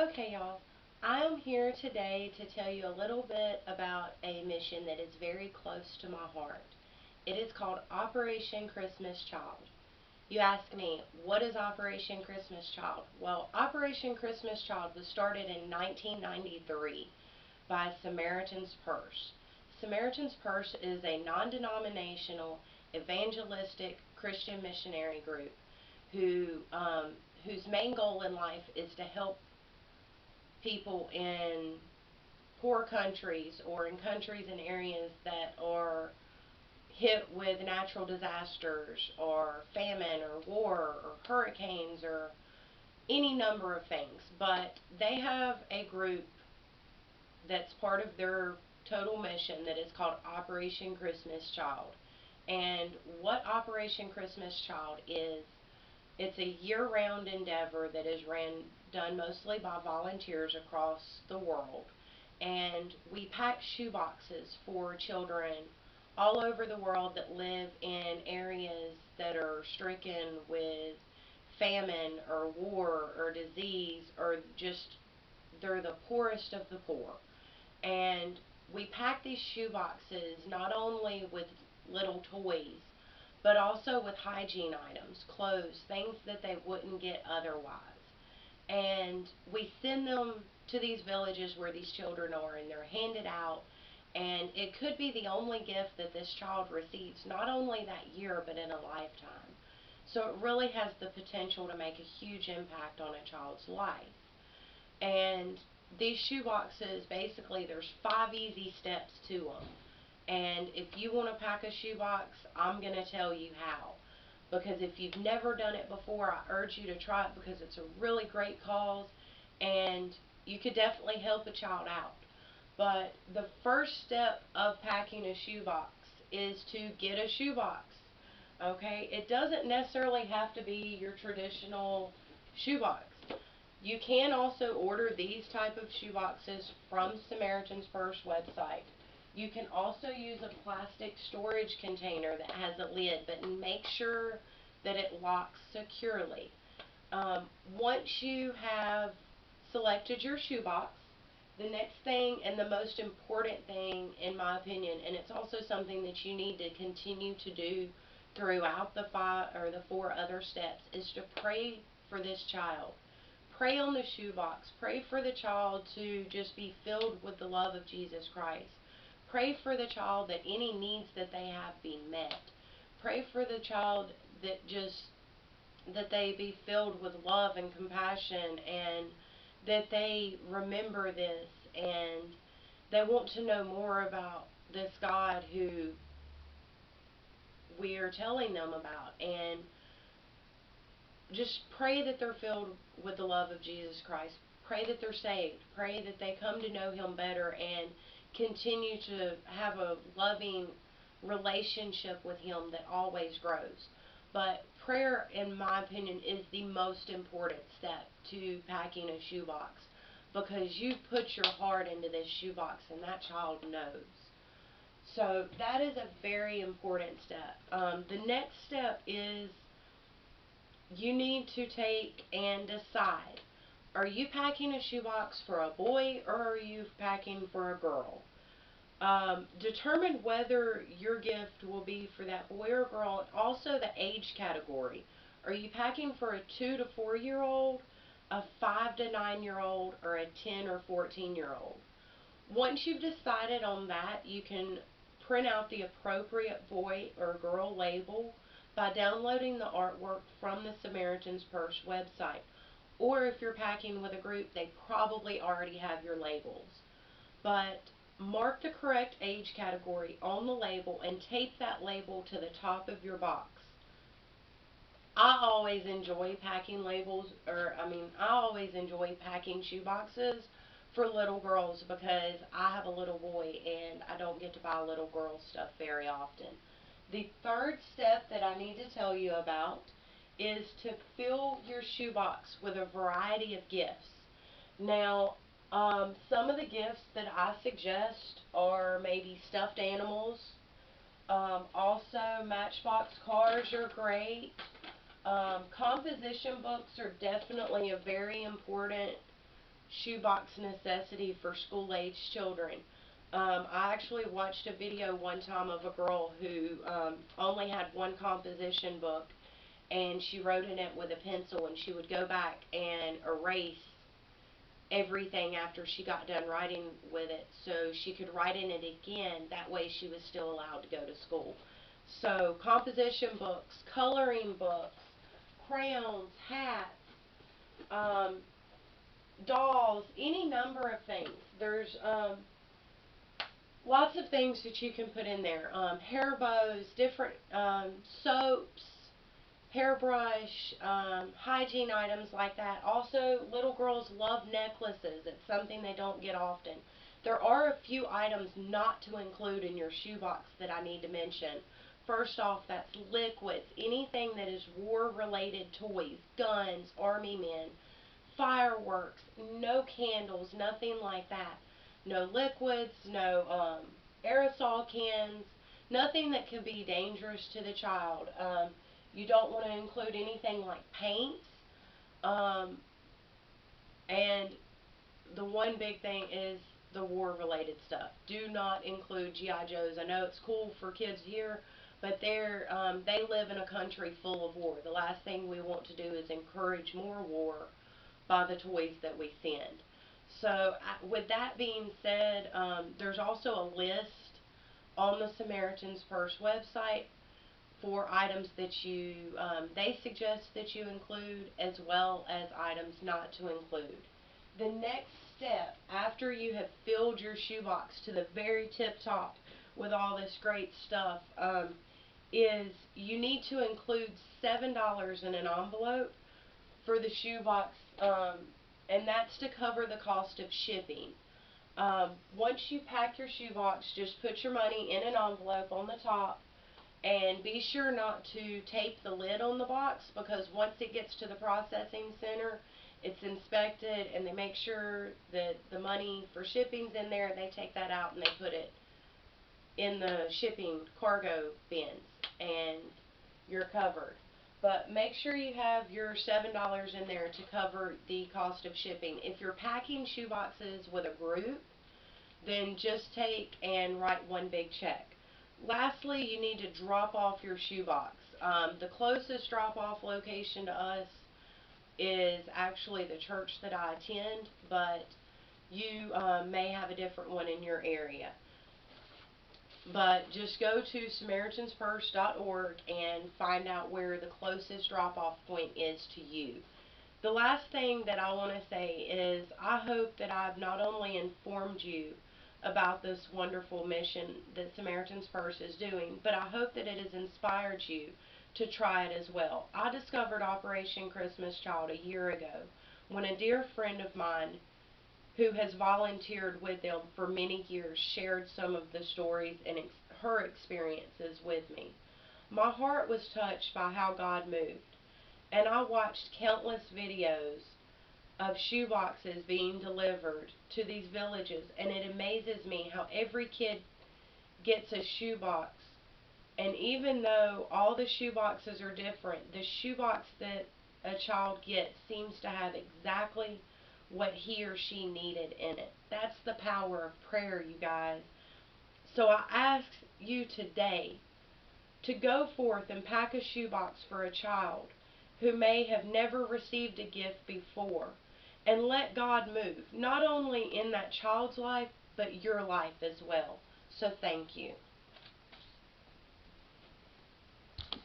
Okay, y'all. I am here today to tell you a little bit about a mission that is very close to my heart. It is called Operation Christmas Child. You ask me, what is Operation Christmas Child? Well, Operation Christmas Child was started in 1993 by Samaritans Purse. Samaritans Purse is a non-denominational, evangelistic Christian missionary group whose main goal in life is to help people in poor countries or in countries and areas that are hit with natural disasters or famine or war or hurricanes or any number of things. But they have a group that's part of their total mission that is called Operation Christmas Child. And what Operation Christmas Child is, it's a year-round endeavor that is done mostly by volunteers across the world. And we pack shoe boxes for children all over the world that live in areas that are stricken with famine or war or disease, or just they're the poorest of the poor. And we pack these shoe boxes not only with little toys, but also with hygiene items, clothes, things that they wouldn't get otherwise. And we send them to these villages where these children are, and they're handed out. And it could be the only gift that this child receives, not only that year, but in a lifetime. So it really has the potential to make a huge impact on a child's life. And these shoe boxes, basically, there's 5 easy steps to them. And if you want to pack a shoebox, I'm going to tell you how. Because if you've never done it before, I urge you to try it because it's a really great cause and you could definitely help a child out. But the first step of packing a shoebox is to get a shoebox. Okay? It doesn't necessarily have to be your traditional shoebox. You can also order these type of shoeboxes from Samaritan's Purse website. You can also use a plastic storage container that has a lid, but make sure that it locks securely. Um, Once you have selected your shoebox, the next thing and the most important thing, in my opinion, and it's also something that you need to continue to do throughout the 4 other steps, is to pray for this child. Pray on the shoebox. Pray for the child to just be filled with the love of Jesus Christ. Pray for the child that any needs that they have be met. Pray for the child that they be filled with love and compassion, and that they remember this and they want to know more about this God who we are telling them about. And just pray that they're filled with the love of Jesus Christ. Pray that they're saved. Pray that they come to know Him better and continue to have a loving relationship with Him that always grows. But prayer, in my opinion, is the most important step to packing a shoebox, because you put your heart into this shoebox and that child knows. So that is a very important step. The next step is you need to take and decide, are you packing a shoebox for a boy or are you packing for a girl? Determine whether your gift will be for that boy or girl, and also the age category. Are you packing for a 2 to 4 year old, a 5 to 9 year old, or a 10 or 14-year old? Once you've decided on that, you can print out the appropriate boy or girl label by downloading the artwork from the Samaritan's Purse website. Or if you're packing with a group, they probably already have your labels. But mark the correct age category on the label and tape that label to the top of your box. I always enjoy packing labels, I always enjoy packing shoe boxes for little girls because I have a little boy and I don't get to buy little girl stuff very often. The third step that I need to tell you about is to fill your shoebox with a variety of gifts. Now, some of the gifts that I suggest are maybe stuffed animals. Also, Matchbox cars are great. Composition books are definitely a very important shoebox necessity for school-age children. I actually watched a video one time of a girl who only had one composition book, and she wrote in it with a pencil, and she would go back and erase everything after she got done writing with it so she could write in it again. That way she was still allowed to go to school. So composition books, coloring books, crayons, hats, um, dolls, any number of things. There's lots of things that you can put in there. Hair bows, different soaps, hairbrush, hygiene items like that. Also, little girls love necklaces. It's something they don't get often. There are a few items not to include in your shoebox that I need to mention. First off, that's liquids. Anything that is war-related toys, guns, army men, fireworks, no candles, nothing like that. No liquids, no aerosol cans, nothing that could be dangerous to the child. You don't want to include anything like paints. And the one big thing is the war-related stuff. Do not include G.I. Joes. I know it's cool for kids here, but they live in a country full of war. The last thing we want to do is encourage more war by the toys that we send. So with that being said, there's also a list on the Samaritans Purse website for items that they suggest that you include, as well as items not to include. The next step, after you have filled your shoebox to the very tip top with all this great stuff, is you need to include $7 in an envelope for the shoebox, and that's to cover the cost of shipping. Once you pack your shoebox, just put your money in an envelope on the top, and be sure not to tape the lid on the box, because once it gets to the processing center, it's inspected and they make sure that the money for shipping's in there, and they take that out and they put it in the shipping cargo bins, and you're covered. But make sure you have your $7 in there to cover the cost of shipping. If you're packing shoeboxes with a group, then just take and write one big check. Lastly, you need to drop off your shoebox. The closest drop-off location to us is actually the church that I attend, but you may have a different one in your area. But just go to SamaritansPurse.org and find out where the closest drop-off point is to you. The last thing that I want to say is I hope that I've not only informed you about this wonderful mission that Samaritan's Purse is doing, but I hope that it has inspired you to try it as well. I discovered Operation Christmas Child a year ago when a dear friend of mine who has volunteered with them for many years shared some of the stories and her experiences with me. My heart was touched by how God moved, and I watched countless videos of shoeboxes being delivered to these villages, and it amazes me how every kid gets a shoebox, and even though all the shoeboxes are different, the shoebox that a child gets seems to have exactly what he or she needed in it. That's the power of prayer, you guys. So I ask you today to go forth and pack a shoebox for a child who may have never received a gift before, and let God move, not only in that child's life, but your life as well. So thank you.